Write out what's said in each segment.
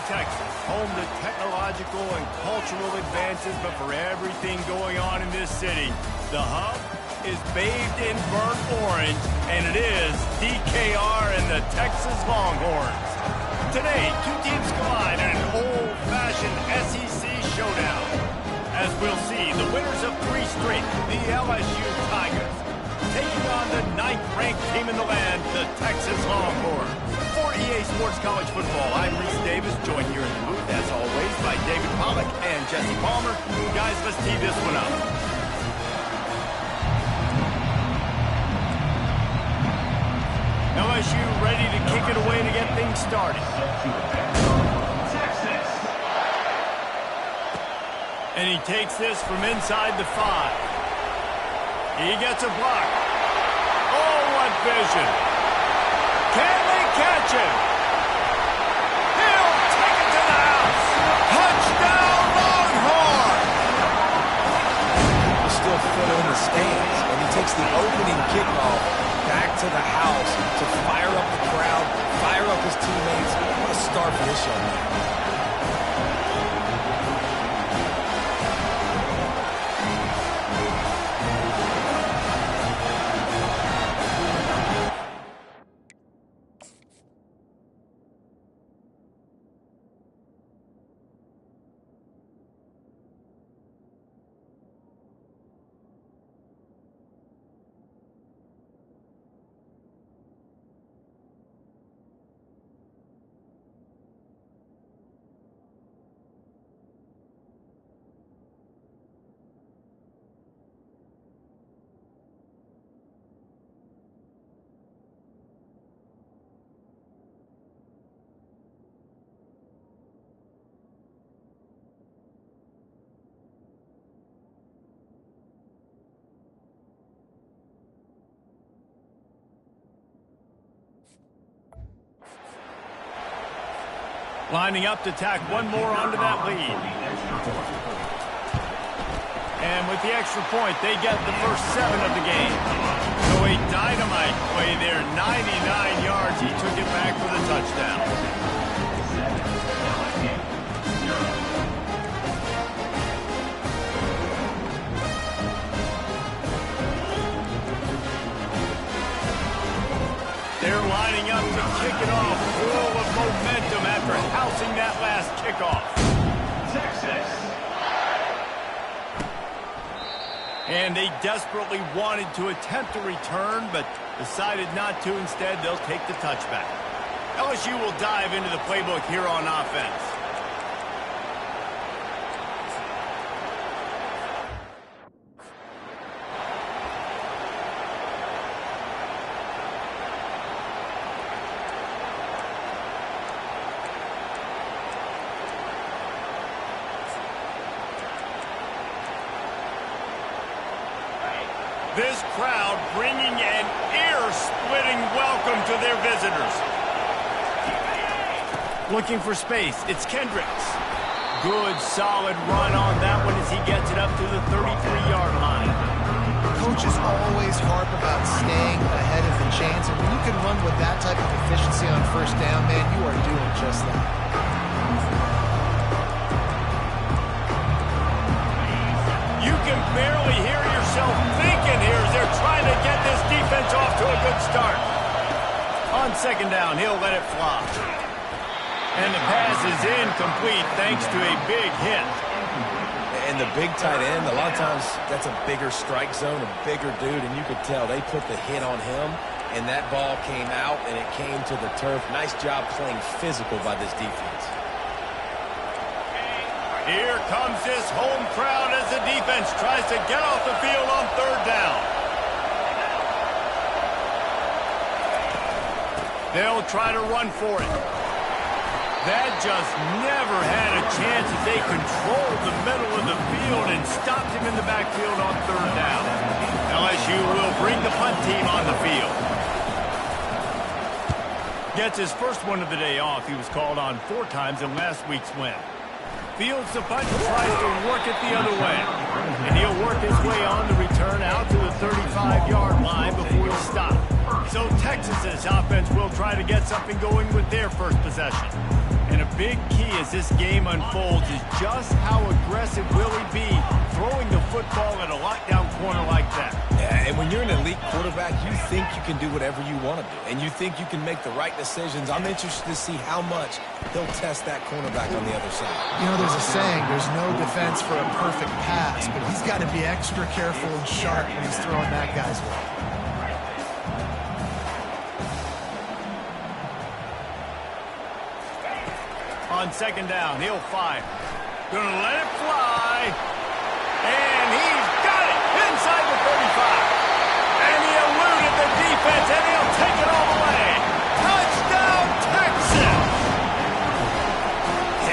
Texas, home to technological and cultural advances, but for everything going on in this city, the hub is bathed in burnt orange, and it is DKR and the Texas Longhorns. Today, two teams collide in an old-fashioned SEC showdown. As we'll see, the winners of 3 straight, the LSU Tigers, taking on the 9th-ranked team in the land, the Texas Longhorns. For EA Sports College Football, I'm Reese Davis, joined here in the booth, as always, by David Pollack and Jesse Palmer. Guys, let's tee this one up. LSU ready to kick it away to get things started. Texas. And he takes this from inside the 5. He gets a block. Oh, what vision. Can they catch him? He'll take it to the house. Touchdown, Longhorn! He's still footed in the stands, and he takes the opening kickoff back to the house to fire up the crowd, fire up his teammates. What a start for this young man. Lining up to tack one more onto that lead. And with the extra point, they get the first 7 of the game. So a dynamite play there, 99 yards. He took it back for the touchdown. They're lining up to kick it off, full of momentum after housing that last kickoff. Texas. And they desperately wanted to attempt a return, but decided not to. Instead, they'll take the touchback. LSU will dive into the playbook here on offense. This crowd bringing an ear-splitting welcome to their visitors. Looking for space, it's Kendricks. Good, solid run on that one as he gets it up to the 33-yard line. Coaches always harp about staying ahead of the chains, and when you can run with that type of efficiency on first down, man, you are doing just that. You can barely hear yourself thinking here as they're trying to get this defense off to a good start. On second down, he'll let it fly. And the pass is incomplete thanks to a big hit. And the big tight end, a lot of times that's a bigger strike zone, a bigger dude, and you could tell they put the hit on him, and that ball came out, and it came to the turf. Nice job playing physical by this defense. Here comes this home crowd as the defense tries to get off the field on third down. They'll try to run for it. That just never had a chance as they controlled the middle of the field and stopped him in the backfield on third down. LSU will bring the punt team on the field. Gets his first one of the day off. He was called on 4 times in last week's win. Fields the punt and tries to work it the other way. And he'll work his way on the return out to the 35-yard line before he stops. So Texas's offense will try to get something going with their first possession. And a big key as this game unfolds is just how aggressive will he be throwing the football at a lockdown corner like that. Yeah, and when you're an elite quarterback, you think you can do whatever you want to do, and you think you can make the right decisions. I'm interested to see how much he'll test that cornerback on the other side. You know, there's a saying, there's no defense for a perfect pass, but he's got to be extra careful and sharp when he's throwing that guy's way. On second down, he'll fire. Gonna let it fly. And he's got it inside the 35. And he eluded the defense, and he'll take it all the way. Touchdown, Texas!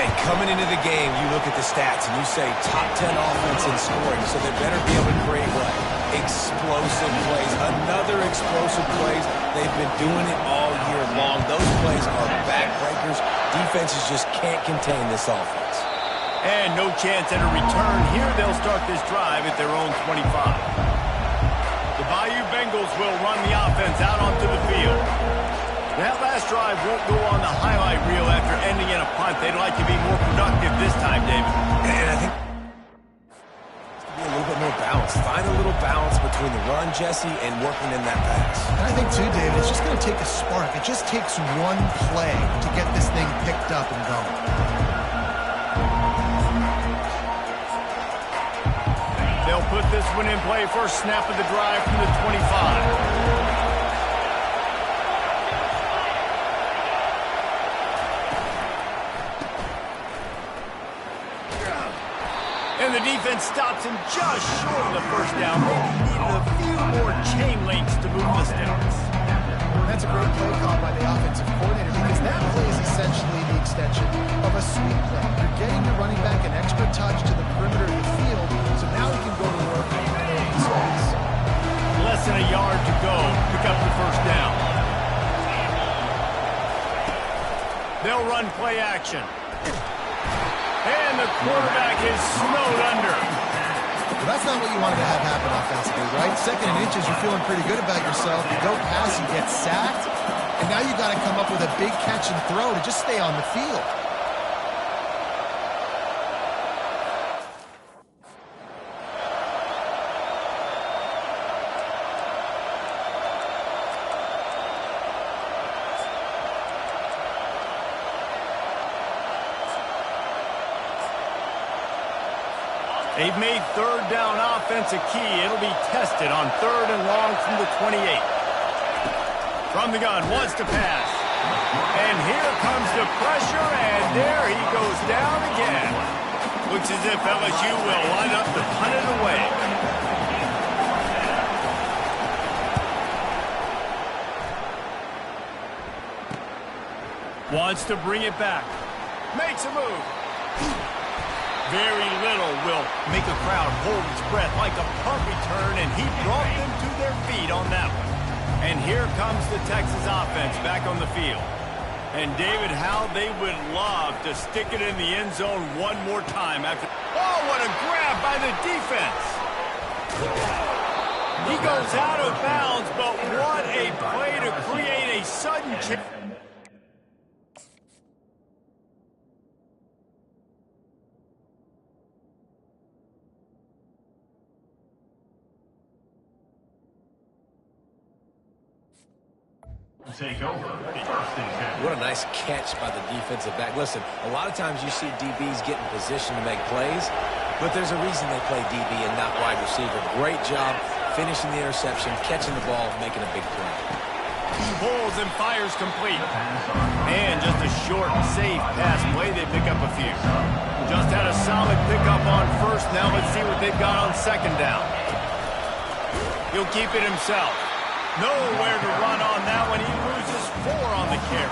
And coming into the game, you look at the stats, and you say top 10 offense in scoring, so they better be able to create what? Explosive plays. Another explosive plays. They've been doing it all year long. Those plays are backbreakers. Defenses just can't contain this offense. And no chance at a return. Here they'll start this drive at their own 25. The Bayou Bengals will run the offense out onto the field. That last drive won't go on the highlight reel after ending in a punt. They'd like to be more productive this time, David. And I think a little bit more balance. Find a little balance between the run, Jesse, and working in that pass. And I think, too, David, it's just going to take a spark. It just takes one play to get this thing picked up and going. They'll put this one in play first snap of the drive from the 25. And the defense stops him just short of the first down. Maybe needed a few more chain links to move the sticks. That's a great play call by the offensive coordinator because that play is essentially the extension of a sweep play. You're getting your running back an extra touch to the perimeter of the field, so now he can go to work in open space. Less than a yard to go. Pick up the first down. They'll run play action. And the quarterback is snowed under. Well, that's not what you wanted to have happen offensively, right? Second and inches, you're feeling pretty good about yourself. You go pass, you get sacked, and now you got to come up with a big catch and throw to just stay on the field. They've made third down offense a key. It'll be tested on third and long from the 28. From the gun, wants to pass. And here comes the pressure, and there he goes down again. Looks as if LSU will line up to punt it away. Wants to bring it back. Makes a move. Very little will make a crowd hold its breath like a punt return, and he brought them to their feet on that one. And here comes the Texas offense back on the field. And David, how they would love to stick it in the end zone one more time after. Oh, what a grab by the defense. He goes out of bounds, but what a play to create a sudden change. Take over. First and 10. What a nice catch by the defensive back. Listen, a lot of times you see DBs get in position to make plays, but there's a reason they play DB and not wide receiver. Great job finishing the interception, catching the ball, making a big play. He pulls and fires complete. And just a short, safe pass play. They pick up a few. Just had a solid pickup on first. Now let's see what they've got on second down. He'll keep it himself. Nowhere to run on that one. He loses 4 on the carry.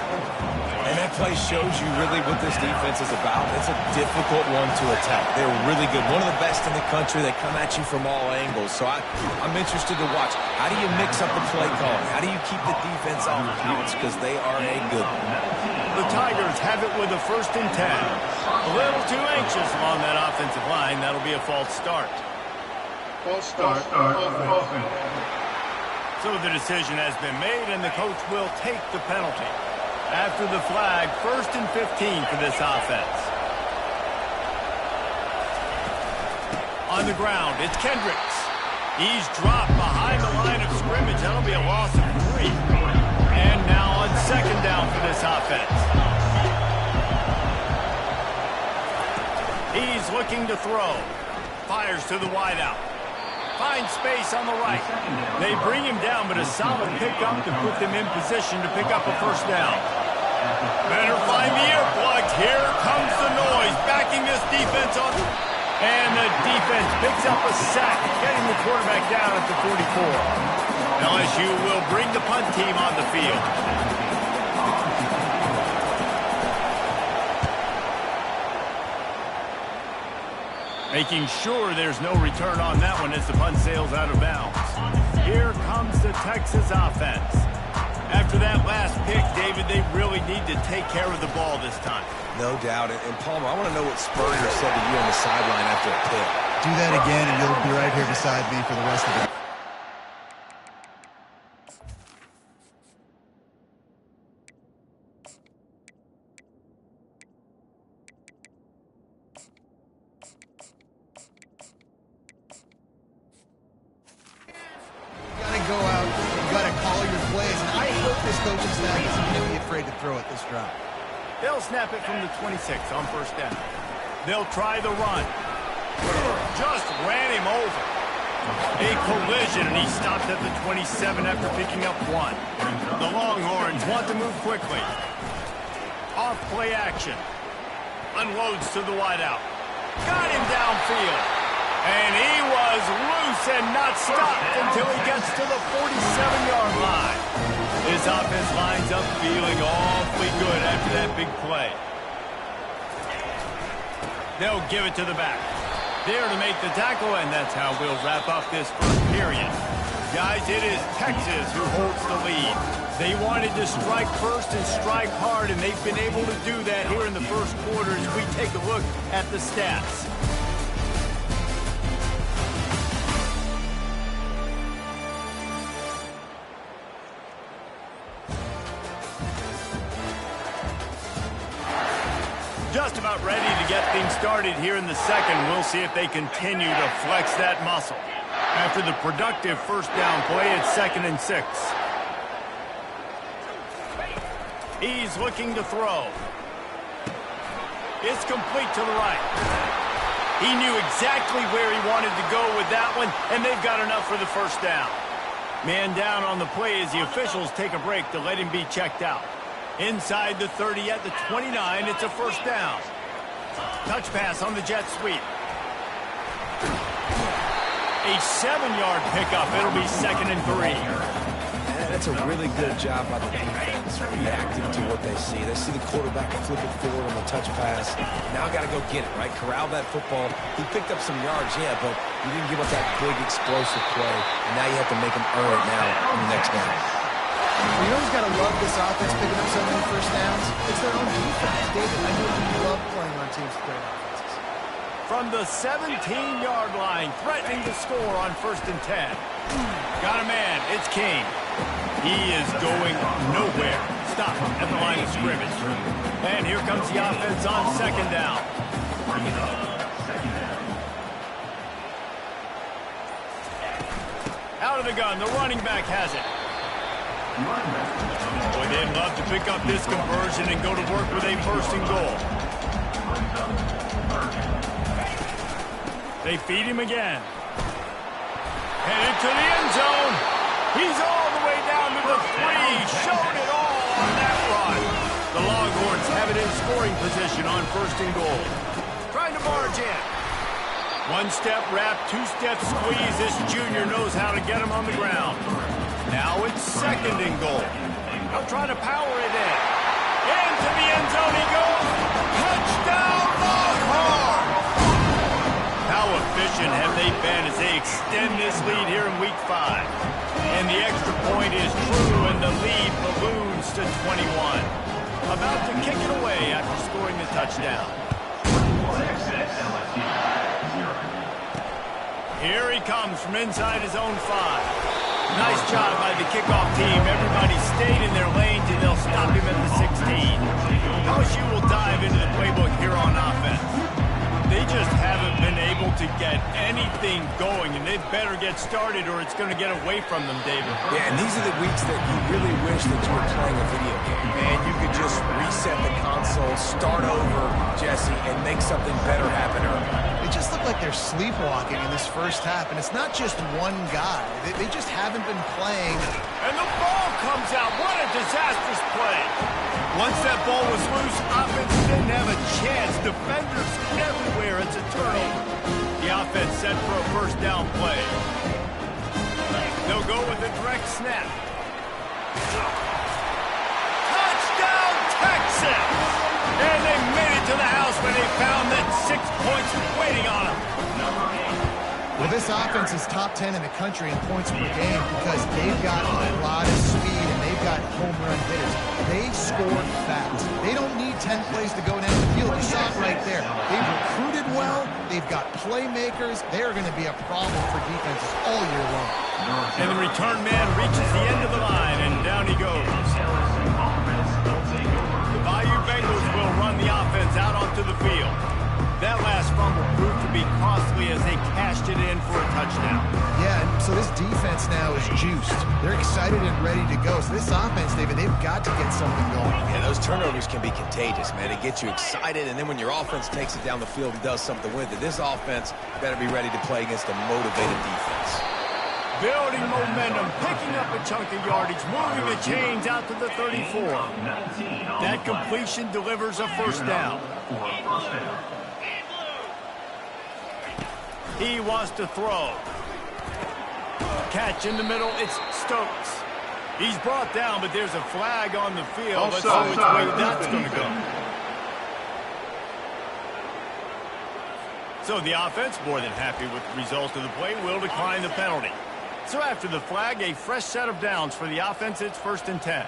And that play shows you really what this defense is about. It's a difficult one to attack. They're really good. One of the best in the country. They come at you from all angles. So I'm interested to watch. How do you mix up the play calling? How do you keep the defense off balance? Because they are a good one. The Tigers have it with a first and 10. A little too anxious along that offensive line. That'll be a false start. False start. Offense. So the decision has been made, and the coach will take the penalty. After the flag, 1st and 15 for this offense. On the ground, it's Kendricks. He's dropped behind the line of scrimmage. That'll be a loss of 3. And now on 2nd down for this offense. He's looking to throw. Fires to the wideout. Finds space on the right. They bring him down, but a solid pickup to put them in position to pick up a 1st down. Better find the earplugs. Here comes the noise. Backing this defense on. And the defense picks up a sack, getting the quarterback down at the 44. LSU will bring the punt team on the field. Making sure there's no return on that one as the punt sails out of bounds. Here comes the Texas offense. After that last pick, David, they really need to take care of the ball this time. No doubt. And Palmer, I want to know what Spurrier said to you on the sideline after a pick. Do that again, and you'll be right here beside me for the rest of the... Go out, you got to call your plays. And I hope this coaching staff isn't going to be afraid to throw it this drive. They'll snap it from the 26 on 1st down. They'll try the run. Just ran him over. A collision, and he stopped at the 27 after picking up 1. The Longhorns want to move quickly. Off play action. Unloads to the wideout. Got him downfield. And he was loose and not stopped until he gets to the 47-yard line. His offense lines up feeling awfully good after that big play. They'll give it to the back. There to make the tackle, and that's how we'll wrap up this 1st period. Guys, it is Texas who holds the lead. They wanted to strike first and strike hard, and they've been able to do that here in the 1st quarter as we take a look at the stats. Just about ready to get things started here in the 2nd. We'll see if they continue to flex that muscle. After the productive 1st down play, it's 2nd and 6. He's looking to throw. It's complete to the right. He knew exactly where he wanted to go with that one, and they've got enough for the 1st down. Man down on the play as the officials take a break to let him be checked out. Inside the 30 at the 29, it's a 1st down. Touch pass on the jet sweep. A 7-yard pickup. It'll be 2nd and 3. Yeah, that's a really good job by the defense, reacting to what they see. They see the quarterback flip it forward on the touch pass. Now got to go get it, right? Corral that football. He picked up some yards, yeah, but you didn't give up that big explosive play. And now you have to make him earn it now in the next down. You know who's got to love this offense picking up so many 1st downs? It's their own defense. David, I know you love playing on teams with great offenses. From the 17-yard line, threatening to score on 1st and 10. Got a man. It's King. He is going nowhere. Stop at the line of scrimmage. And here comes the offense on 2nd down. Out of the gun. The running back has it. Boy, they'd love to pick up this conversion and go to work with a 1st and goal. They feed him again. Headed to the end zone. He's all the way down to the 3. Showed it all on that run. The Longhorns have it in scoring position on 1st and goal. Trying to barge in. 1-step wrap, 2-step squeeze. This junior knows how to get him on the ground. Now it's 2nd and goal. They'll try to power it in. Into the end zone he goes. Touchdown, Longhorn! How efficient have they been as they extend this lead here in Week 5? And the extra point is true, and the lead balloons to 21. About to kick it away after scoring the touchdown. Here he comes from inside his own 5. Nice job by the kickoff team. Everybody stayed in their lanes, and they'll stop him at the 16. LSU will dive into the playbook here on offense. They just haven't been able to get anything going, and they better get started or it's going to get away from them, David. Yeah, and these are the weeks that you really wish that you were playing a video game. And you could just reset the console, start over, Jesse, and make something better happen early. They just look like they're sleepwalking in this first half, and it's not just one guy. They just haven't been playing. And the ball comes out. What a disastrous play. Once that ball was loose, offense didn't have a chance. Defenders everywhere. It's a turnover. The offense set for a first down play. They'll go with a direct snap. Touchdown, Texas! And they made it to the house when they found that 6 points waiting on them. Well, this offense is top 10 in the country in points per game because they've got a lot of speed and they've got home run hitters. They score fast. They don't need 10 plays to go down the field. You saw it right there. They've recruited well. They've got playmakers. They are going to be a problem for defenses all year long. And the return man reaches the end of the line, and down he goes. The Bayou Bengals will run the offense out onto the field. That last fumble proved to be costly as they cashed it in for a touchdown. Yeah, and so this defense now is juiced. They're excited and ready to go. So this offense, David, they've got to get something going. Yeah, those turnovers can be contagious, man. It gets you excited, and then when your offense takes it down the field and does something with it, this offense better be ready to play against a motivated defense. Building momentum, picking up a chunk of yardage, moving the chains out to the 34. That completion delivers a first down. He wants to throw. Catch in the middle, it's Stokes. He's brought down, but there's a flag on the field. Let's see which way that's going to go. So the offense, more than happy with the result of the play, will decline the penalty. So after the flag, a fresh set of downs for the offense. It's 1st and 10.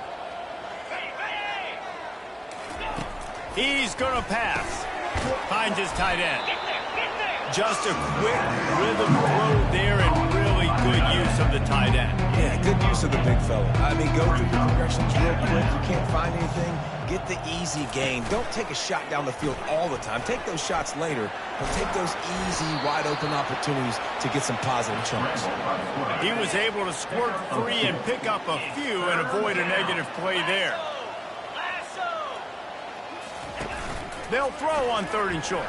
He's going to pass. Finds his tight end. Just a quick rhythm throw there and really good use of the tight end. Yeah, good use of the big fella. I mean, go through your progressions real quick. You can't find anything. Get the easy gain. Don't take a shot down the field all the time. Take those shots later, but take those easy, wide-open opportunities to get some positive chunks. He was able to squirt free and pick up a few and avoid a negative play there. They'll throw on 3rd and short.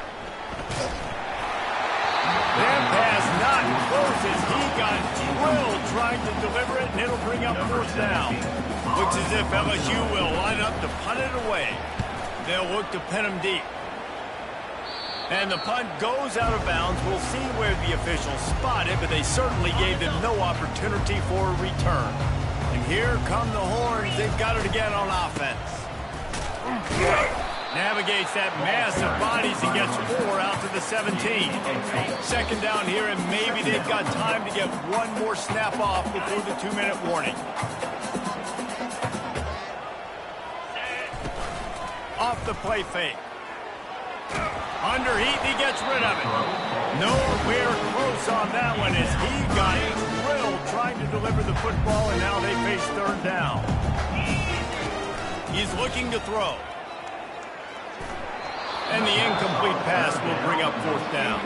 That pass not close as he got drilled trying to deliver it, and it'll bring up 4th down. Looks as if LSU will line up to punt it away. They'll look to pin him deep. And the punt goes out of bounds. We'll see where the officials spot it, but they certainly gave them no opportunity for a return. And here come the Horns. They've got it again on offense. Navigates that mass of bodies and gets 4 out to the 17. 2nd down here, and maybe they've got time to get one more snap off before the 2-minute warning. Off the play fake. Under heat, he gets rid of it. Nowhere close on that one as he got drilled trying to deliver the football, and now they face 3rd down. He's looking to throw. And the incomplete pass will bring up 4th down.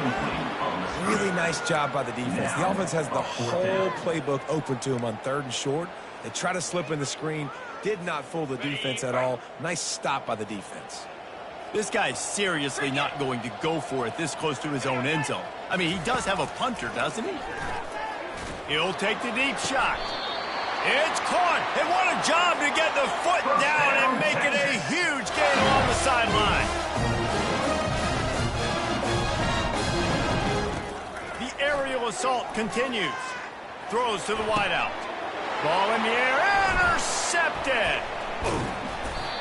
Really nice job by the defense. The offense has the whole playbook open to him on 3rd and short. They try to slip in the screen. Did not fool the defense at all. Nice stop by the defense. This guy's seriously not going to go for it this close to his own end zone. I mean, he does have a punter, doesn't he? He'll take the deep shot. It's caught. And what a job to get the foot down and make it a huge gain along the sideline. The aerial assault continues. Throws to the wideout. Ball in the air. Intercepted.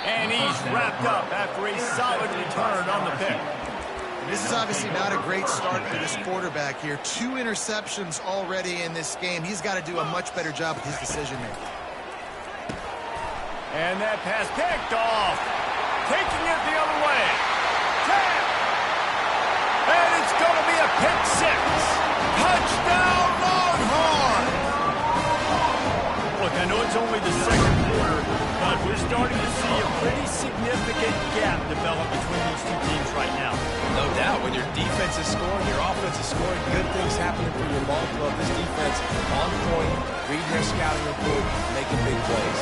And he's wrapped up after a solid return on the pick. This is obviously not a great start for this quarterback here. 2 interceptions already in this game. He's got to do a much better job with his decision-making. And that pass picked off. Taking it the other way. Tap. And it's going to be a pick 6. Touchdown, Longhorn. defense is scoring, your offense is scoring, good things happening for your ball club. This defense on point, reading their scouting report, making big plays.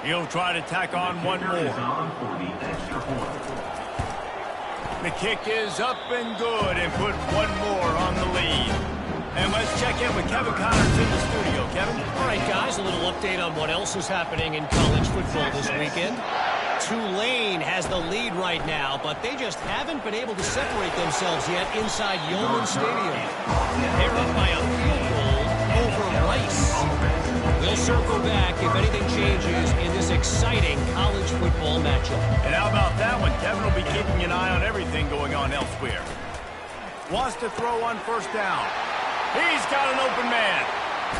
He'll try to tack on one more. The kick is up and good and put one more on the lead. And let's check in with Kevin Connors in the studio. Kevin? All right, guys, a little update on what else is happening in college football this weekend. Tulane has the lead right now, but they just haven't been able to separate themselves yet inside Yeoman Stadium. They're up by a field goal over Rice. We'll circle back if anything changes in this exciting college football matchup. And how about that one? Kevin will be keeping an eye on everything going on elsewhere. Wants to throw on first down. He's got an open man.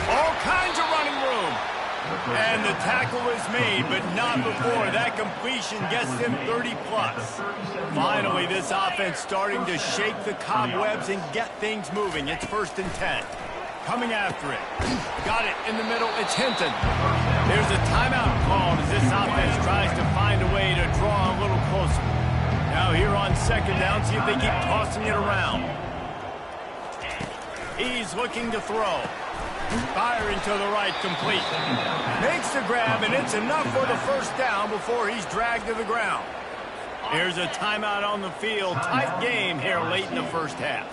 All kinds of running room. And the tackle is made, but not before that completion gets him 30-plus. Finally, this offense starting to shake the cobwebs and get things moving. It's 1st and 10. Coming after it. Got it in the middle. It's Hinton. There's a timeout called as this offense tries to find a way to draw a little closer. Now here on 2nd down, see if they keep tossing it around. He's looking to throw. Firing to the right, complete. Makes the grab, and it's enough for the 1st down before he's dragged to the ground. Here's a timeout on the field. Tight game here late in the 1st half.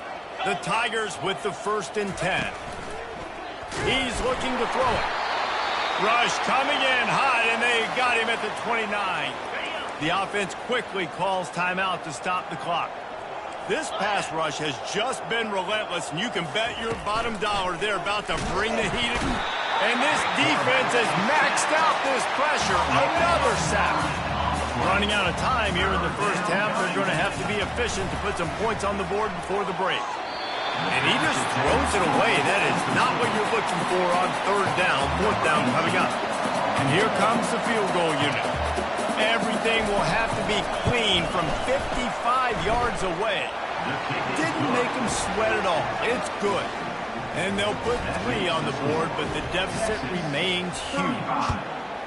The Tigers with the 1st and 10. He's looking to throw it. Rush coming in hot, and they got him at the 29. The offense quickly calls timeout to stop the clock. This pass rush has just been relentless, and you can bet your bottom dollar they're about to bring the heat. And this defense has maxed out this pressure. Another sack. Running out of time here in the 1st half. They're going to have to be efficient to put some points on the board before the break. And he just throws it away. That is not what you're looking for on 3rd down. 4th down coming up. And here comes the field goal unit. Everything will have to be clean from 55 yards away. Didn't make him sweat at all. It's good. And they'll put 3 on the board, but the deficit remains huge.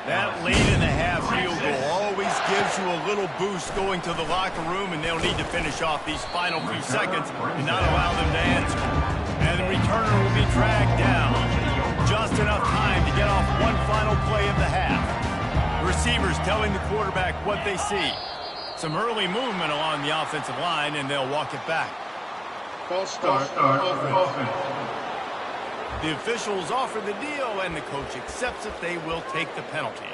That late-in-the-half field goal always gives you a little boost going to the locker room, and they'll need to finish off these final few seconds and not allow them to answer. And the returner will be dragged down. Just enough time to get off one final play of the half. The receivers telling the quarterback what they see. Some early movement along the offensive line, and they'll walk it back. False start. Offense. The officials offer the deal, and the coach accepts it. They will take the penalty.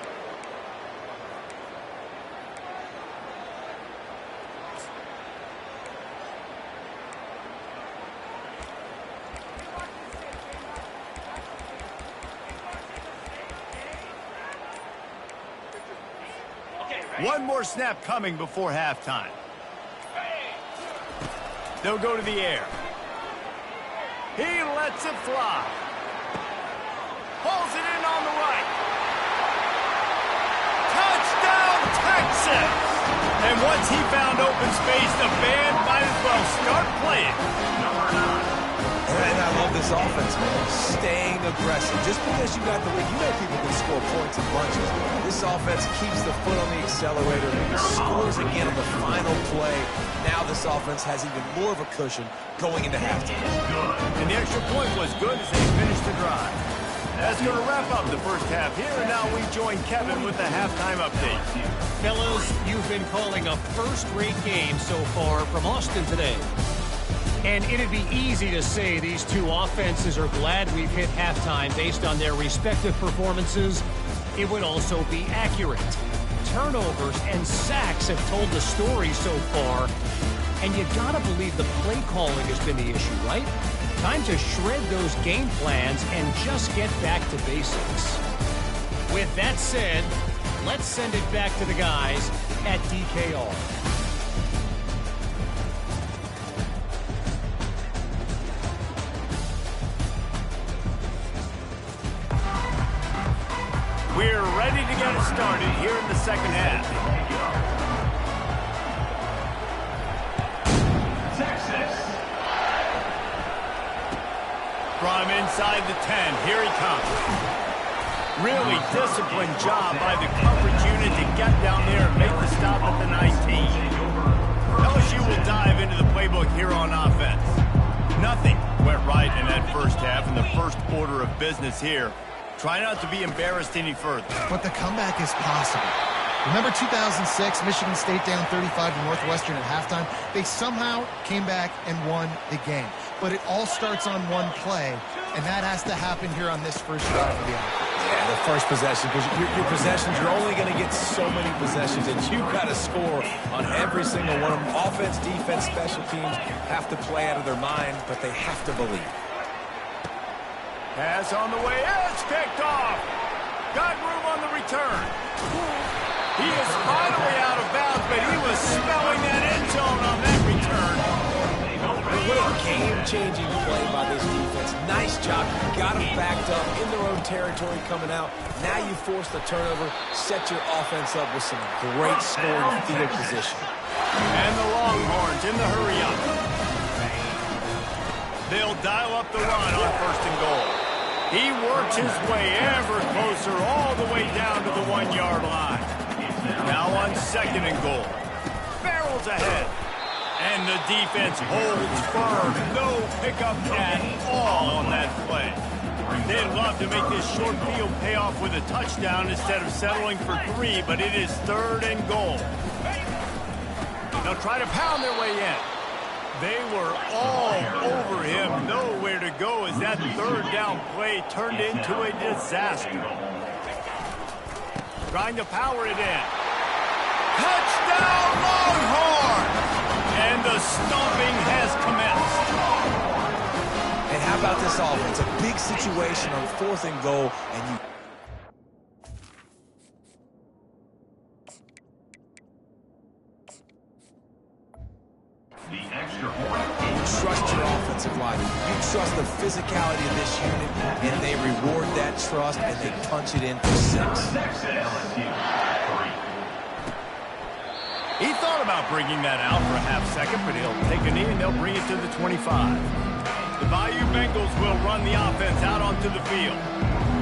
One more snap coming before halftime. They'll go to the air. He lets it fly. Pulls it in on the right. Touchdown, Texas! And once he found open space, the band might as well start playing. And I love this offense, man. Staying aggressive. Just because you got the lead, you know people can score points in bunches. This offense keeps the foot on the accelerator, scores again on the final play. Now this offense has even more of a cushion going into halftime. And the extra point was good as they finished the drive. That's going to wrap up the 1st half here, and now we join Kevin with the halftime update. Fellas, you've been calling a first-rate game so far from Austin today. And it'd be easy to say these two offenses are glad we've hit halftime based on their respective performances. It would also be accurate. Turnovers and sacks have told the story so far. And you gotta believe the play calling has been the issue, right? Time to shred those game plans and just get back to basics. With that said, let's send it back to the guys at DKR. We're ready to get it started here in the 2nd half. Texas. From inside the 10, here he comes. Really disciplined job by the coverage unit to get down there and make the stop at the 19. LSU will dive into the playbook here on offense. Nothing went right in that first half, and the first order of business here. Try not to be embarrassed any further. But the comeback is possible. Remember 2006, Michigan State down 35 to Northwestern at halftime? They somehow came back and won the game. But it all starts on one play, and that has to happen here on this first drive of the offense. Yeah, the first possession, because your possessions, you're only going to get so many possessions, and you've got to score on every single one of them. Offense, defense, special teams have to play out of their mind, but they have to believe. Pass on the way, it's picked off. Got room on the return. He is finally out of bounds, but he was smelling that end zone on that return. What a game-changing play by this defense. Nice job. Got them backed up in their own territory coming out. Now you force the turnover, set your offense up with some great scoring field position. And the Longhorns in the hurry-up. They'll dial up the run on 1st and goal. He works his way ever closer all the way down to the 1-yard line. Now on 2nd and goal. Barrels ahead. And the defense holds firm. No pickup at all on that play. They'd love to make this short field pay off with a touchdown instead of settling for 3, but it is 3rd and goal. They'll try to pound their way in. They were all over him. Nowhere to go as that 3rd down play turned into a disaster. Trying to power it in. Touchdown, Longhorn! And the stomping has commenced. And how about this offense? A big situation on 4th and goal, and you... The extra point. You trust your offensive line. You trust the physicality of this unit, and they reward that trust, and they punch it in for 6. He thought about bringing that out for a half-second, but he'll take a knee and they'll bring it to the 25. The Bayou Bengals will run the offense out onto the field.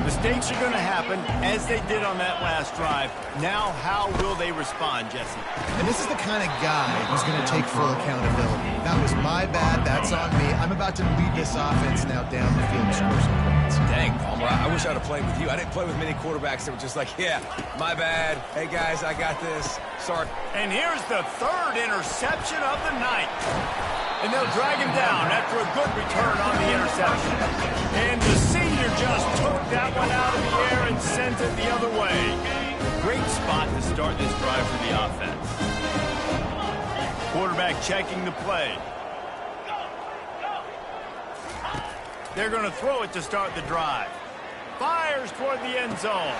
Mistakes are going to happen, as they did on that last drive. Now, how will they respond, Jesse? And this is the kind of guy who's going to take full accountability. That was my bad. That's on me. I'm about to lead this offense now down the field to score some points. Dang, Palmer, I wish I'd have played with you. I didn't play with many quarterbacks that were just like, yeah, my bad. Hey, guys, I got this. Sorry. And here's the 3rd interception of the night. And they'll drag him down after a good return on the interception. And the senior just took that one out of the air and sent it the other way. Great spot to start this drive for the offense. Quarterback checking the play. They're going to throw it to start the drive. Fires toward the end zone.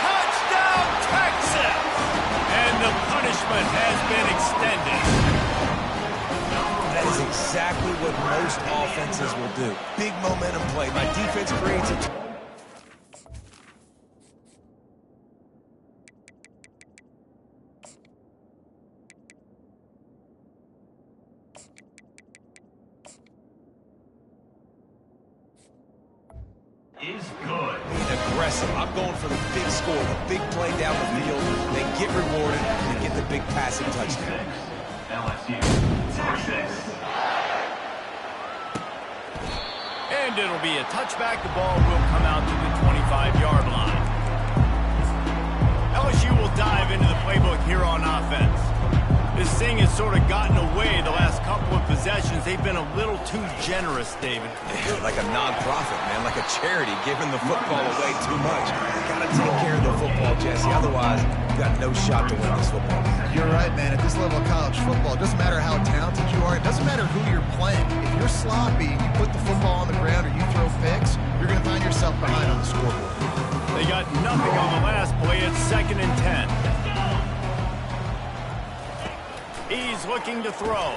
Touchdown, Texas! And the punishment has been extended. That is exactly what most offenses will do. Big momentum play. My defense creates a... Is good. Being aggressive. I'm going for the big score, the big play down the field. They get rewarded and get the big passing touchdown. LSU. 6. And it'll be a touchback. The ball will come out to the 25-yard line. LSU will dive into the playbook here on offense. This thing has sort of gotten away the last couple of possessions. They've been a little too generous, David. Like a non-profit, man, like a charity, giving the football away too much. You gotta take care of the football, Jesse. Otherwise, you got no shot to win this football. You're right, man. At this level of college football, it doesn't matter how talented you are. It doesn't matter who you're playing. If you're sloppy, you put the football on the ground or you throw picks, you're going to find yourself behind on the scoreboard. They got nothing on the last play. It's 2nd and 10. He's looking to throw.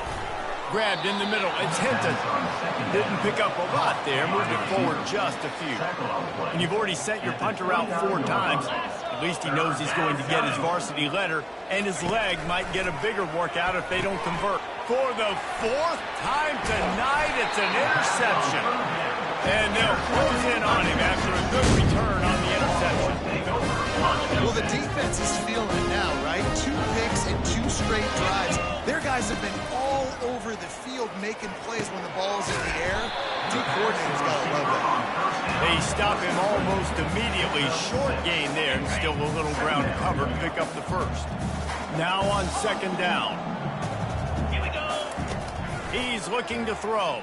Grabbed in the middle. It's Hinton. Didn't pick up a lot there. Moved it forward just a few. And you've already sent your punter out 4 times. At least he knows he's going to get his varsity letter, and his leg might get a bigger workout if they don't convert. For the 4th time tonight, it's an interception. And they'll close in on him after a good return on the interception. Well, the defense is feeling it now, right? 2 picks and 2 straight drives. Their guys have been all over the field making plays when the ball's in the air. Deep coordinators got to love that. They stop him almost immediately. Short gain there, and still a little ground cover to pick up the first. Now on second down. Here we go. He's looking to throw.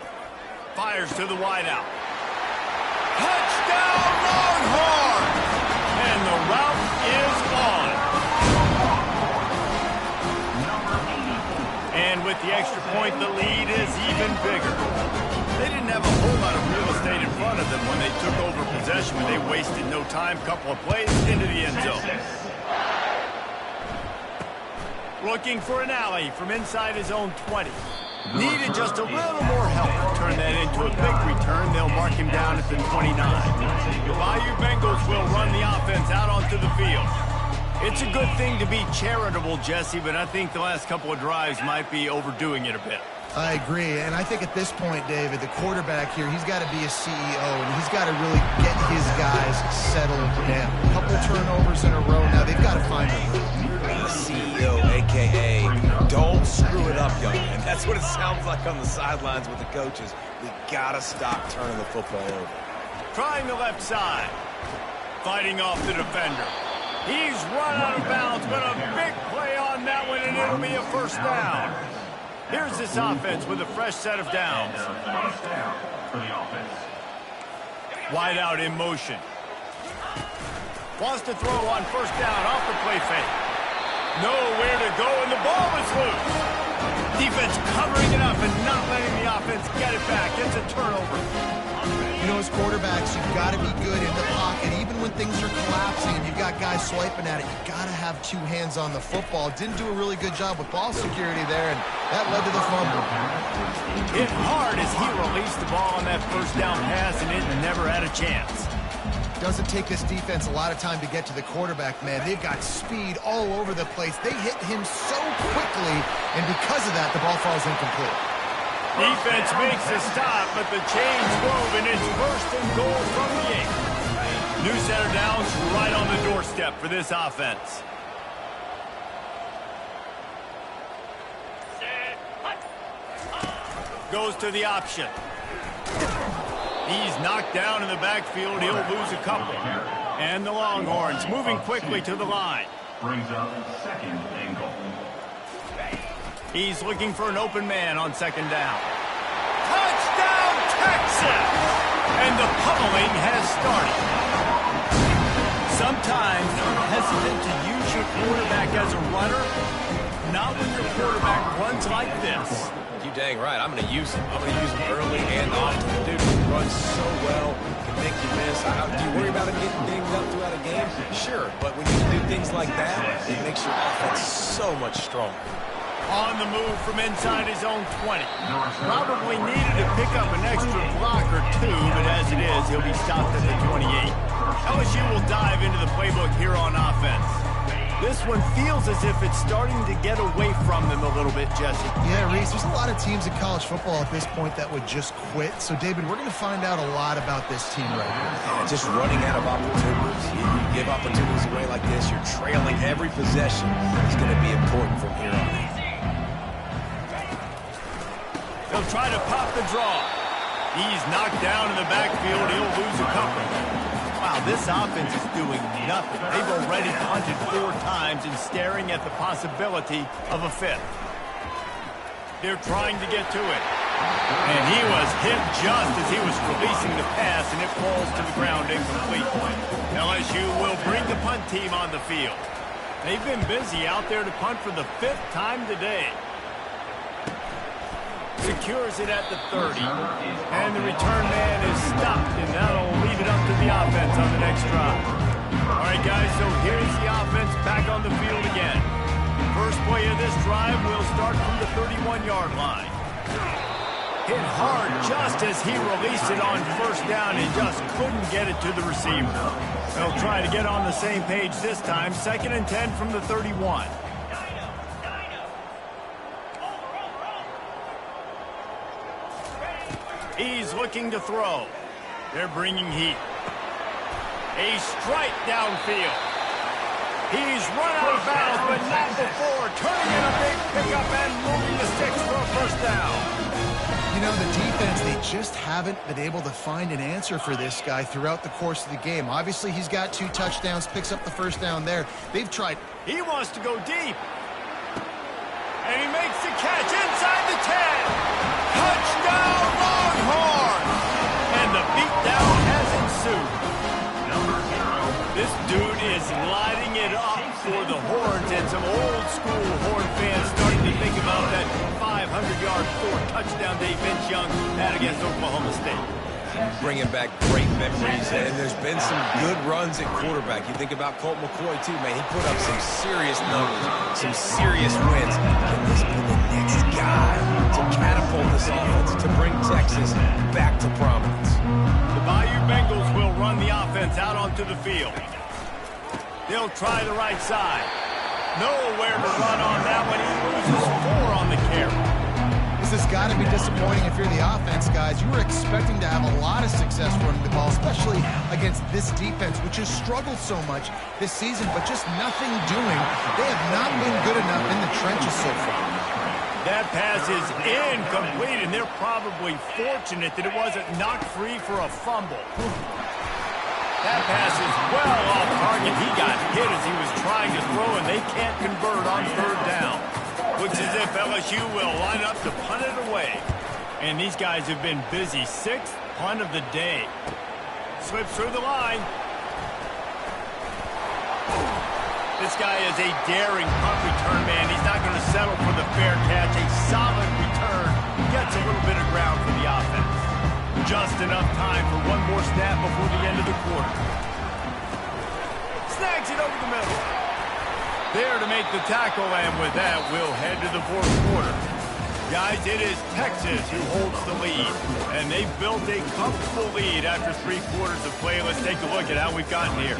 Fires to the wideout. Touchdown, Longhorn! And the route is on. And with the extra point, the lead is even bigger. They didn't have a whole lot of real estate in front of them when they took over possession, but they wasted no time. Couple of plays into the end zone. Looking for an alley from inside his own 20. Needed just a little more help to turn that into a big return. They'll mark him down at the 29. The Bayou Bengals will run the offense out onto the field. It's a good thing to be charitable, Jesse, but I think the last couple of drives might be overdoing it a bit. I agree, and I think at this point, David, the quarterback here, he's got to be a CEO, and he's got to really get his guys settled down. A couple turnovers in a row now. They've got to find a The CEO, a.k.a. don't screw it up, young man. That's what it sounds like on the sidelines with the coaches. We got to stop turning the football over. Trying the left side. Fighting off the defender. He's run out of bounds, but a big play on that one, and it'll be a first down. Here's this offense with a fresh set of downs. Wide out in motion. Wants to throw on first down off the play fake. Nowhere to go, and the ball is loose. Defense covering it up and not letting the offense get it back. It's a turnover. You know, as quarterbacks, you've got to be good in the pocket. Even when things are collapsing and you've got guys swiping at it, you've got to have 2 hands on the football. Didn't do a really good job with ball security there, and that led to the fumble. Hit hard as he released the ball on that first down pass, and it never had a chance. Doesn't take this defense a lot of time to get to the quarterback, man. They've got speed all over the place. They hit him so quickly, and because of that, the ball falls incomplete. Defense makes a stop, but the chains move, and it's first and goal from the 8. New set of downs right on the doorstep for this offense. Goes to the option. He's knocked down in the backfield. He'll lose a couple. And the Longhorns moving quickly to the line. Brings up second and goal. He's looking for an open man on second down. Touchdown, Texas! And the pummeling has started. Sometimes you're hesitant to use your quarterback as a runner. Not when your quarterback runs like this. You dang right. I'm going to use him. I'm going to use him early and often. Dude, he runs so well. Can make you miss. Do you worry about him getting dinged up throughout a game? Sure, but when you do things like that, it makes your offense so much stronger. On the move from inside his own 20. Probably needed to pick up an extra block or 2, but as it is, he'll be stopped at the 28. LSU will dive into the playbook here on offense. This one feels as if it's starting to get away from them a little bit, Jesse. Yeah, Reese, there's a lot of teams in college football at this point that would just quit. So, David, we're going to find out a lot about this team right here. Yeah, just running out of opportunities. You give opportunities away like this, you're trailing every possession. It's going to be important from here on in. He'll try to pop the draw. He's knocked down in the backfield. He'll lose a couple. Wow, this offense is doing nothing. They've already punted 4 times and staring at the possibility of a 5th. They're trying to get to it. And he was hit just as he was releasing the pass, and it falls to the ground incomplete. LSU will bring the punt team on the field. They've been busy out there to punt for the 5th time today. Secures it at the 30. And the return man is stopped, and that'll leave it up to the offense on the next drive. All right, guys, so here's the offense back on the field again. First play of this drive will start from the 31-yard line. Hit hard just as he released it on first down and just couldn't get it to the receiver. They'll try to get on the same page this time. 2nd and 10 from the 31. He's looking to throw. They're bringing heat. A strike downfield. He's run out of bounds, but not before. Turning in a big pickup and moving the sticks for a first down. You know, the defense, they just haven't been able to find an answer for this guy throughout the course of the game. Obviously, he's got 2 touchdowns, picks up the first down there. They've tried. He wants to go deep. And he makes the catch inside the 10. Touchdown, Longhorn! And the beatdown has ensued. This dude is lighting it up for the Horns, and some old-school Horn fans starting to think about that 500-yard 4-touchdown day Vince Young had against Oklahoma State. Bringing back great memories, and there's been some good runs at quarterback. You think about Colt McCoy, too, man. He put up some serious numbers, some serious wins. And this has been the next guy to catapult this offense, to bring Texas back to prominence. The Bayou Bengals will run the offense out onto the field. They'll try the right side. Nowhere to run on that one. He loses 4 on the carry. This has got to be disappointing if you're the offense, guys. You were expecting to have a lot of success running the ball, especially against this defense, which has struggled so much this season, but just nothing doing. They have not been good enough in the trenches so far. That pass is incomplete, and they're probably fortunate that it wasn't knocked free for a fumble. That pass is well off target. He got hit as he was trying to throw, and they can't convert on 3rd down. Looks as if LSU will line up to punt it away. And these guys have been busy. 6th punt of the day. Slips through the line. This guy is a daring punt return man. He's not going to settle for the fair catch. A solid return. Gets a little bit of ground for the offense. Just enough time for one more snap before the end of the quarter. Snags it over the middle. There to make the tackle, and with that, we'll head to the 4th quarter. Guys, it is Texas who holds the lead, and they've built a comfortable lead after 3 quarters of play. Let's take a look at how we've gotten here.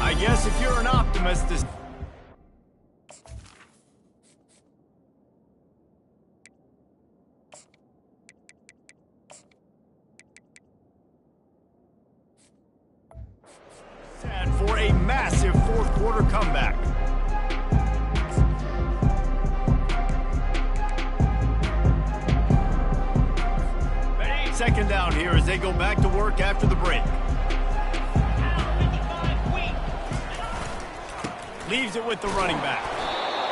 I guess if you're an optimist, this... for a massive 4th quarter comeback. Second down here as they go back to work after the break. Leaves it with the running back.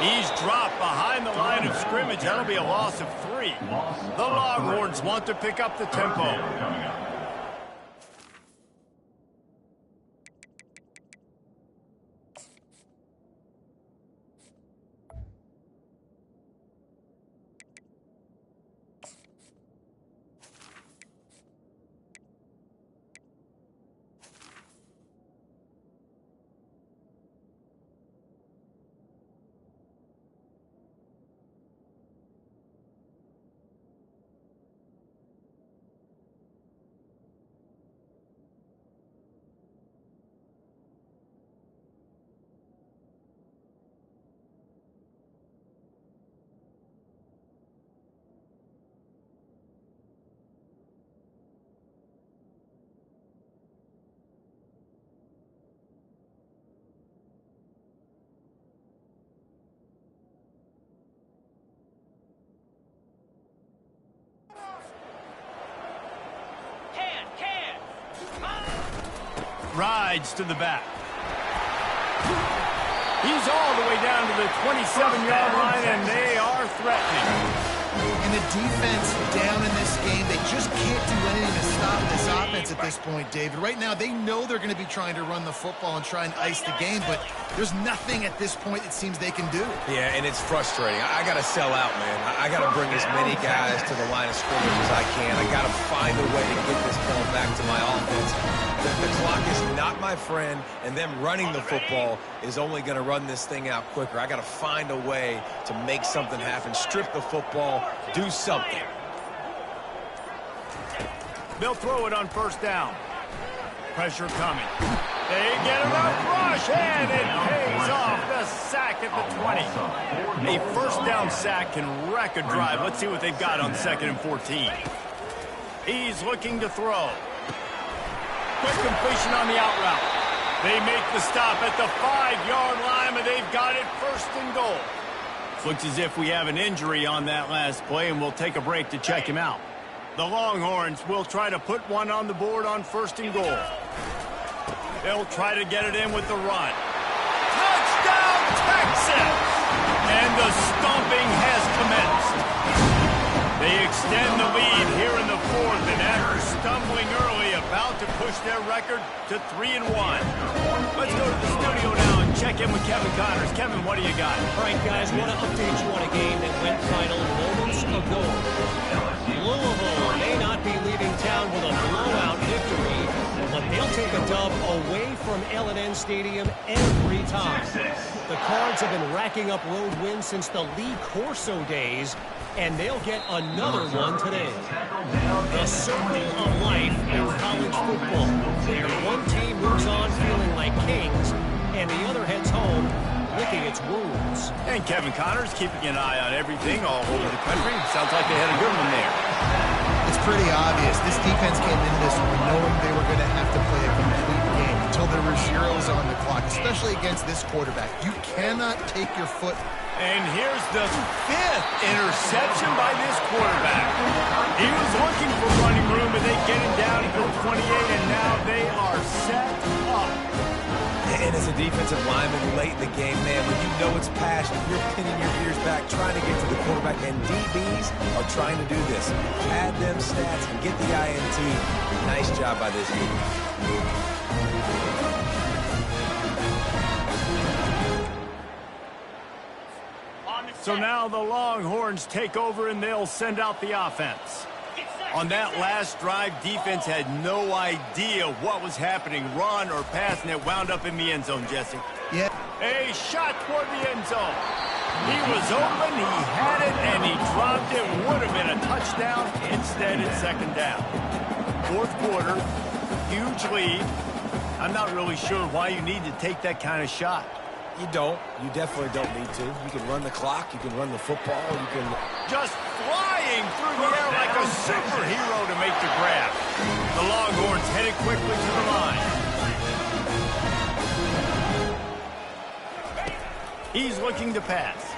He's dropped behind the line of scrimmage. That'll be a loss of 3. The Longhorns want to pick up the tempo. Rides to the back. He's all the way down to the 27-yard line, and they are threatening. And the defense down in this game, they just can't do anything to stop this offense at this point, David. Right now, they know they're going to be trying to run the football and try and ice the game, but there's nothing at this point it seems they can do. Yeah, and it's frustrating. I got to sell out, man. I got to bring as many guys to the line of scrimmage as I can. I got to find a way to get this ball back to my offense. The clock is not my friend, and them running the football is only going to run this thing out quicker. I got to find a way to make something happen, strip the football, do something. They'll throw it on 1st down. Pressure coming. They get enough rush. and it pays off. The sack at the 20. A first down sack can wreck a drive. Let's see what they've got on 2nd and 14. He's looking to throw. Quick completion on the out route. They make the stop at the 5-yard line, but they've got it 1st and goal. Looks as if we have an injury on that last play, and we'll take a break to check him out. The Longhorns will try to put one on the board on 1st and goal. They'll try to get it in with the run. Touchdown, Texas! And the stomping has commenced. They extend the lead here in the 4th, and after stumbling early, about to push their record to 3-1. Let's go to the studio now and check in with Kevin Connors. Kevin, what do you got? All right, guys, want to update you on a game that went final moments ago. Louisville may not be leaving town with a blowout victory, but they'll take a dub away from L&N Stadium every time. The Cards have been racking up road wins since the Lee Corso days, and they'll get another one today. The circle of life in college football, where one team moves on feeling like kings, and the other heads home licking its wounds. And Kevin Connors keeping an eye on everything all over the country. Sounds like they had a good one there. It's pretty obvious. This defense came into this one knowing they were going to have to play a complete game until there were zeros on the clock, especially against this quarterback. You cannot take your foot. And here's the 5th interception by this quarterback. He was looking for running room, but they get him down to the 28, and now they are set up. And as a defensive lineman late in the game, man, when you know it's passion, you're pinning your ears back, trying to get to the quarterback, and DBs are trying to do this. Add them stats and get the INT. Nice job by this team. So now the Longhorns take over, and they'll send out the offense. On that last drive, defense had no idea what was happening, run or pass, and it wound up in the end zone, Jesse. Yeah. A shot toward the end zone. He was open, he had it, and he dropped it. Would have been a touchdown. Instead, it's 2nd down. 4th quarter, huge lead. I'm not really sure why you need to take that kind of shot. You don't. You definitely don't need to. You can run the clock. You can run the football. You can... Just flying through the air like a superhero to make the grab. The Longhorns headed quickly to the line. He's looking to pass.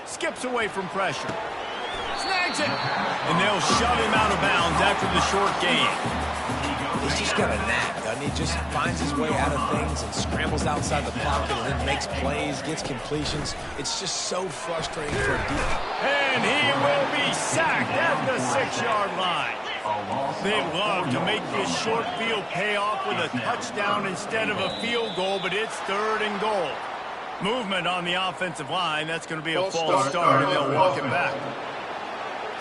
Skips away from pressure. Snags it. And they'll shove him out of bounds after the short gain. He's just got a knack, doesn't he? Just finds his way out of things and scrambles outside the pocket and then makes plays, gets completions. It's just so frustrating for a defense. And he will be sacked at the 6-yard line. They love to make this short field pay off with a touchdown instead of a field goal, but it's 3rd and goal. Movement on the offensive line. That's going to be a false start, and they'll walk it back.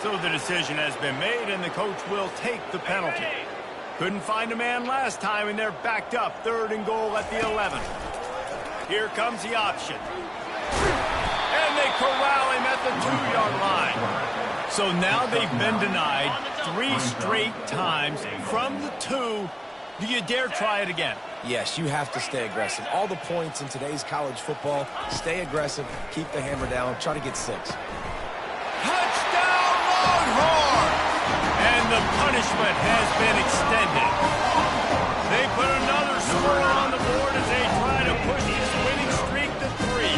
So the decision has been made, and the coach will take the penalty. Couldn't find a man last time, and they're backed up. 3rd and goal at the 11. Here comes the option. And they corral him at the 2-yard line. So now they've been denied 3 straight times from the 2. Do you dare try it again? Yes, you have to stay aggressive. All the points in today's college football, stay aggressive, keep the hammer down, try to get 6. Touchdown, Longhorn! And the punishment has been extended. They put another score on the board as they try to push this winning streak to 3.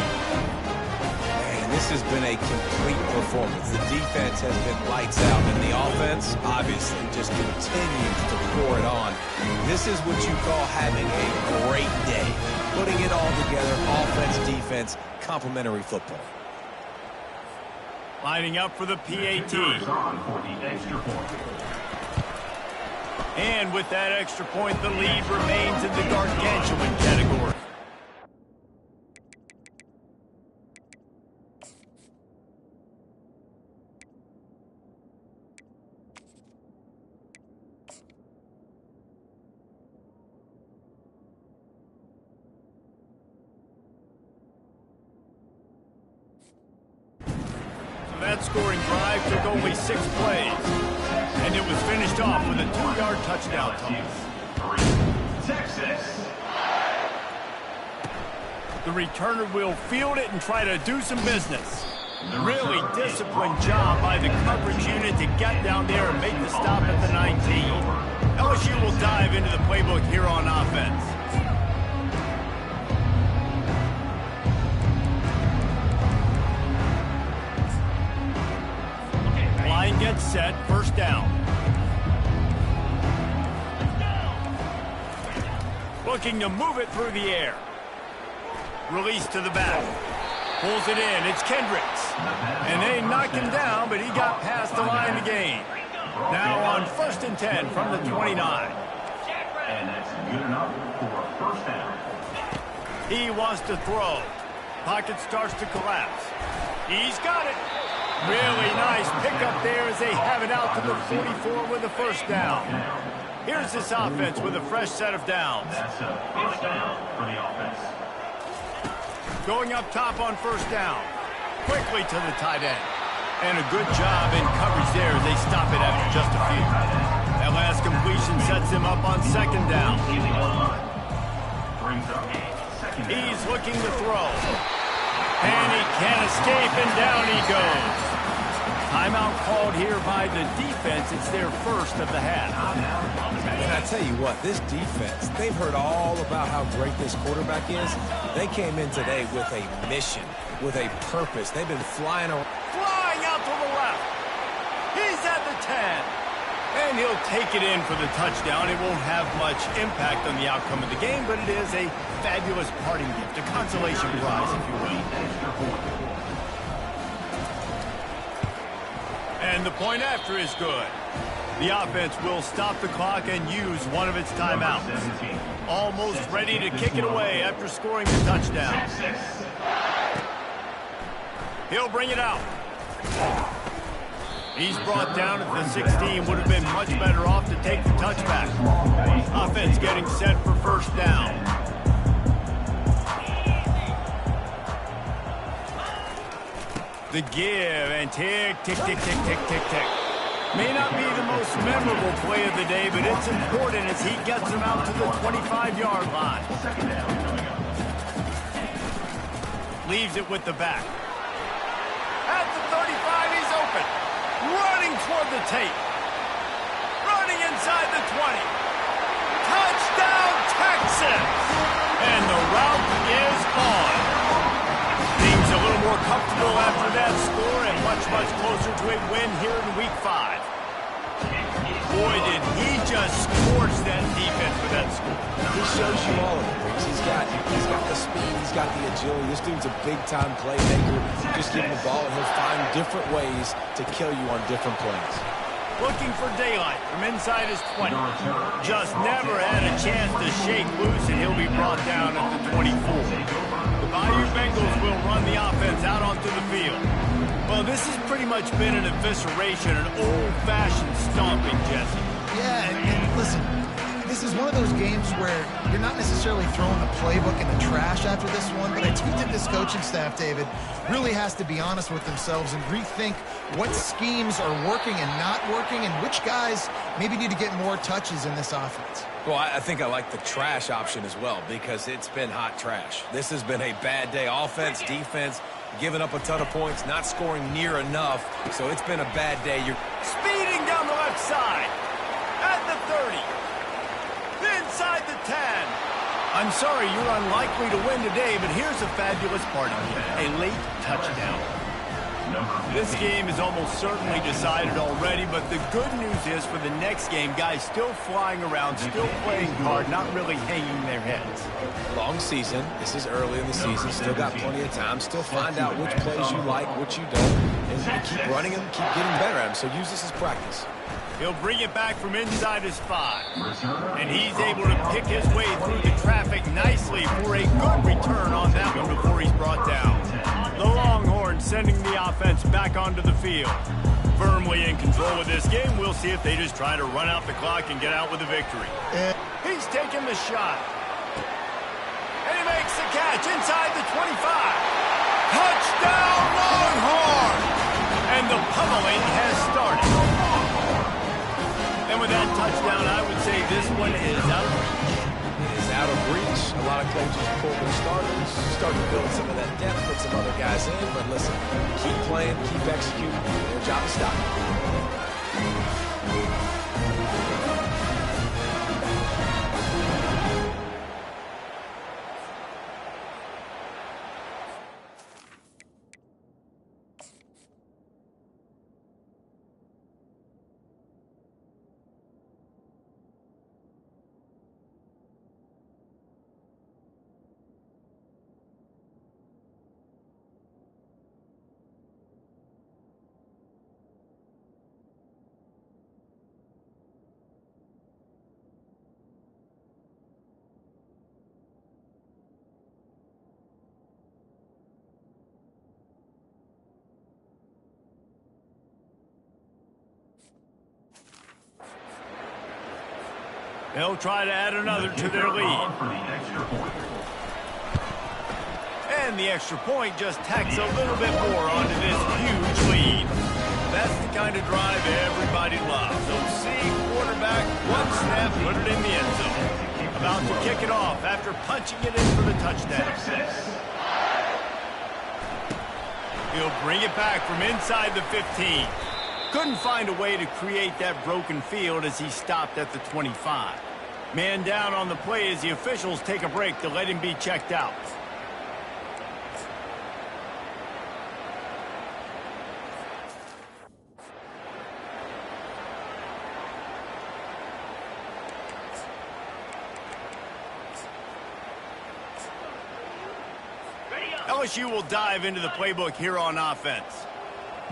Man, this has been a complete performance. The defense has been lights out, and the offense obviously just continues to pour it on. This is what you call having a great day. Putting it all together, offense, defense, complementary football. Lining up for the PAT. And with that extra point, the lead remains in the gargantuan category. That scoring drive took only 6 plays, and it was finished off with a 2-yard touchdown toss. Texas. The returner will field it and try to do some business. Really disciplined job by the coverage unit to get down there and make the stop at the 19. LSU will dive into the playbook here on offense. Line gets set, first down. Looking to move it through the air. Release to the back. Pulls it in. It's Kendricks. And they knocked him down, but he got past the line to gain. Now on 1st and 10 from the 29. And that's good enough for a first down. He wants to throw. Pocket starts to collapse. He's got it. Really nice pickup there as they have it out to the 44 with a first down. Here's this offense with a fresh set of downs. That's a first down for the offense. Going up top on first down. Quickly to the tight end. And a good job in coverage there as they stop it after just a few. That last completion sets him up on second down. He's looking to throw. And he can't escape, and down he goes. Timeout called here by the defense. It's their first of the half. And I tell you what, this defense, they've heard all about how great this quarterback is. They came in today with a mission, with a purpose. They've been flying around. Flying out to the left. He's at the 10. And he'll take it in for the touchdown. It won't have much impact on the outcome of the game, but it is a fabulous parting gift, a consolation prize, if you will. And the point after is good. The offense will stop the clock and use one of its timeouts. Almost ready to kick it away after scoring the touchdown. He'll bring it out. He's brought down at the 16. Would have been much better off to take the touchback. Offense getting set for first down. The give and tick, tick, tick, tick, tick, tick, tick. May not be the most memorable play of the day, but it's important as he gets him out to the 25-yard line. Leaves it with the back. At the 35, he's open. Running toward the tape. Running inside the 20. Touchdown, Texas! And the route is on. Things a little more comfortable after that score and much, much closer to a win here in Week 5. Boy, did he just scorch that defense with that score. He shows you all of it, Briggs. He's got the speed, he's got the agility. This dude's a big-time playmaker. Just give him the ball, and he'll find different ways to kill you on different plays. Looking for daylight from inside his 20. Just never had a chance to shake loose, and he'll be brought down at the 24. The Bayou Bengals will run the offense out onto the field. Well, this has pretty much been an evisceration, an old-fashioned stomping, Jesse. Yeah, and listen, this is one of those games where you're not necessarily throwing the playbook in the trash after this one, but I think that this coaching staff, David, really has to be honest with themselves and rethink what schemes are working and not working and which guys maybe need to get more touches in this offense. Well, I think I like the trash option as well because it's been hot trash. This has been a bad day. Offense, defense, giving up a ton of points, not scoring near enough. So it's been a bad day. You're speeding down the left side at the 30. Inside the 10. I'm sorry you're unlikely to win today, but here's a fabulous part of it. A late touchdown. This game is almost certainly decided already, but the good news is for the next game, guys still flying around, still playing hard, not really hanging their heads. Long season. This is early in the season. Still got plenty of time. Still find out which plays you like, which you don't, and keep running them, keep getting better at them. So use this as practice. He'll bring it back from inside his 5. And he's able to pick his way through the traffic nicely for a good return on that one before he's brought down. The Longhorns sending the offense back onto the field. Firmly in control of this game. We'll see if they just try to run out the clock and get out with a victory. He's taking the shot. And he makes the catch inside the 25. Touchdown, Longhorn! And the pummeling has started. And with that touchdown, I would say this one is out of reach. It is out out of reach. A lot of coaches pull their starters, start to build some of that depth, put some other guys in. But listen, keep playing, keep executing. Their job is stop. They'll try to add another to their lead. And the extra point just tacks a little bit more onto this huge lead. That's the kind of drive everybody loves. So see, quarterback, one snap, put it in the end zone. About to kick it off after punching it in for the touchdown. He'll bring it back from inside the 15. Couldn't find a way to create that broken field as he stopped at the 25. Man down on the play as the officials take a break to let him be checked out. LSU will dive into the playbook here on offense.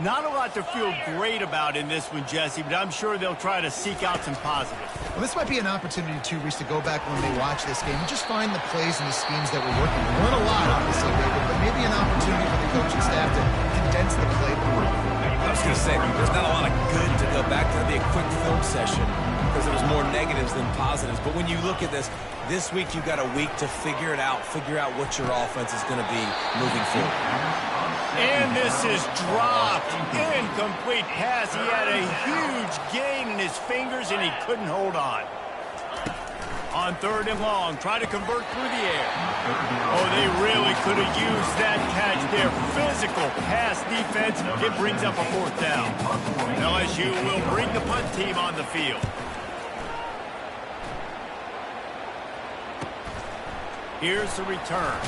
Not a lot to feel great about in this one, Jesse, but I'm sure they'll try to seek out some positives. Well, this might be an opportunity, too, Reese, to go back when they watch this game and just find the plays and the schemes that were working. We learn a lot, obviously, David, but maybe an opportunity for the coaching staff to condense the playbook. I was going to say, there's not a lot of good to go back to. Be a quick film session because there was more negatives than positives. But when you look at this week you got a week to figure it out, figure out what your offense is going to be moving forward. And this is dropped. Incomplete pass. He had a huge gain in his fingers, and he couldn't hold on. On 3rd and long, try to convert through the air. Oh, they really could have used that catch there. Physical pass defense. It brings up a 4th down. LSU will bring the punt team on the field. Here's the return.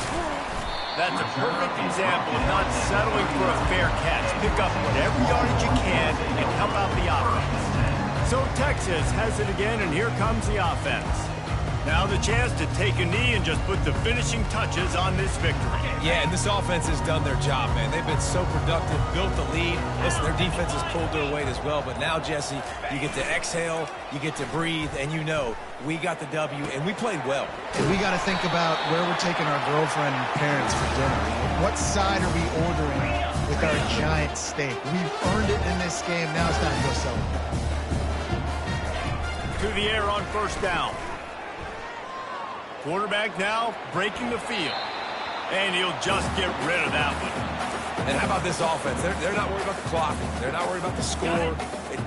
That's a perfect example of not settling for a fair catch. Pick up whatever yardage you can and help out the offense. So Texas has it again, and here comes the offense. Now the chance to take a knee and just put the finishing touches on this victory. Yeah, and this offense has done their job, man. They've been so productive, built the lead. Listen, their defense has pulled their weight as well. But now, Jesse, you get to exhale, you get to breathe, and you know we got the W, and we played well. And we got to think about where we're taking our girlfriend and parents for dinner. What side are we ordering with our giant steak? We've earned it in this game. Now it's time to go celebrate. To the air on 1st down. Quarterback now breaking the field. And he'll just get rid of that one. And how about this offense? They're not worried about the clock. They're not worried about the score.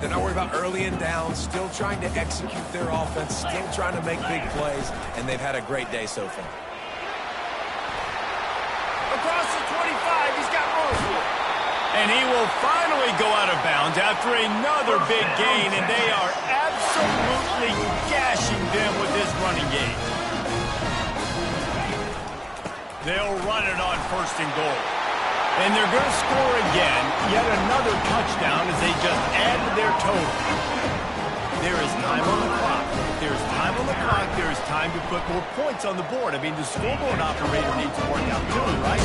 They're not worried about early and down. Still trying to execute their offense. Still trying to make big plays. And they've had a great day so far. Across the 25, he's got room. And he will finally go out of bounds after another big gain. And they are absolutely gashing them with this running game. They'll run it on 1st and goal. And they're going to score again, yet another touchdown as they just add to their total. There is time on the clock. If there's time on the clock, there is time to put more points on the board. I mean, the scoreboard operator needs to work out too, right?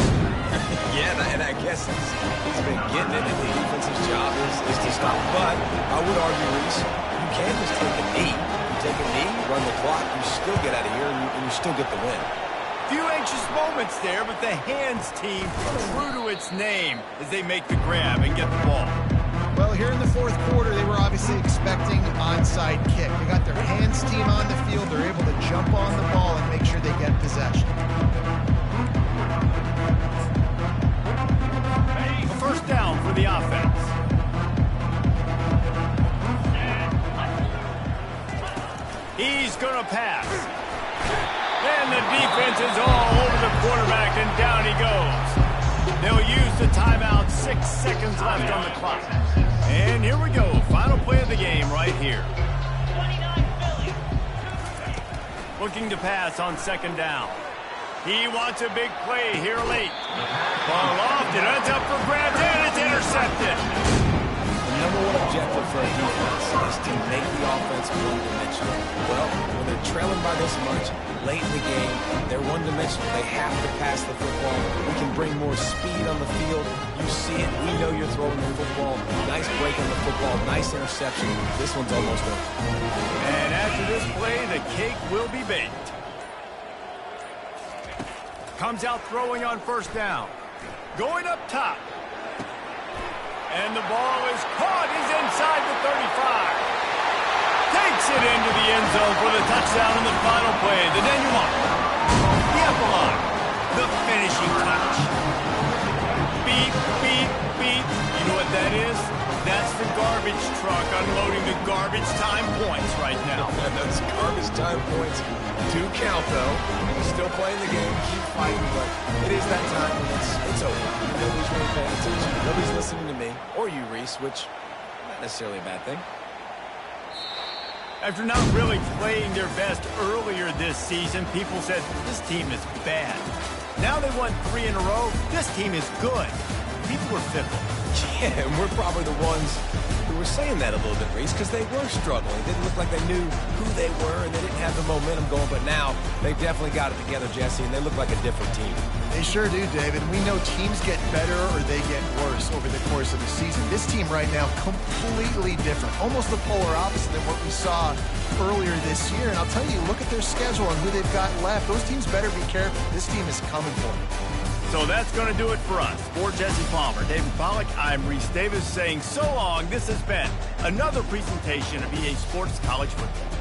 Yeah, and I guess he's been getting it, and the defense's job is to stop. But I would argue, Reese, you can't just take a knee. You take a knee, run the clock, you still get out of here, and you still get the win. Few anxious moments there, but the hands team true to its name as they make the grab and get the ball. Well, here in the 4th quarter, they were obviously expecting onside kick. They got their hands team on the field. They're able to jump on the ball and make sure they get possession. A 1st down for the offense. He's going to pass. And defense is all over the quarterback, and down he goes. They'll use the timeout. 6 seconds left on the clock. And here we go. Final play of the game right here. Looking to pass on second down. He wants a big play here late. Ball lofted, it's up for grabs, and it's intercepted. The number one objective for a defense is to make the offense one-dimensional. Well, when they're trailing by this much, late in the game, they're one-dimensional. They have to pass the football. We can bring more speed on the field. You see it. We know you're throwing the football. Nice break on the football. Nice interception. This one's almost over. And after this play, the cake will be baked. Comes out throwing on first down. Going up top. And the ball is caught. He's inside the 35. Takes it into the end zone for the touchdown in the final play. The denouement. The epilogue. The finishing touch. Beep, beep, beep. You know what that is? That's the garbage truck unloading the garbage time points right now. Those garbage time points do count, though. Still playing the game, keep fighting, but it is that time when it's over. Nobody's really paying attention. Nobody's listening to me, or you, Reese, which not necessarily a bad thing. After not really playing their best earlier this season, people said, this team is bad. Now they won 3 in a row. This team is good. People were fickle. Yeah, and we're probably the ones who were saying that a little bit, Reese, because they were struggling. It didn't look like they knew who they were, and they didn't have the momentum going. But now they've definitely got it together, Jesse, and they look like a different team. They sure do, David. We know teams get better or they get worse over the course of the season. This team right now, completely different. Almost the polar opposite than what we saw earlier this year. And I'll tell you, look at their schedule and who they've got left. Those teams better be careful. This team is coming for them. So that's going to do it for us. For Jesse Palmer, David Pollack, I'm Reese Davis saying so long. This has been another presentation of EA Sports College Football.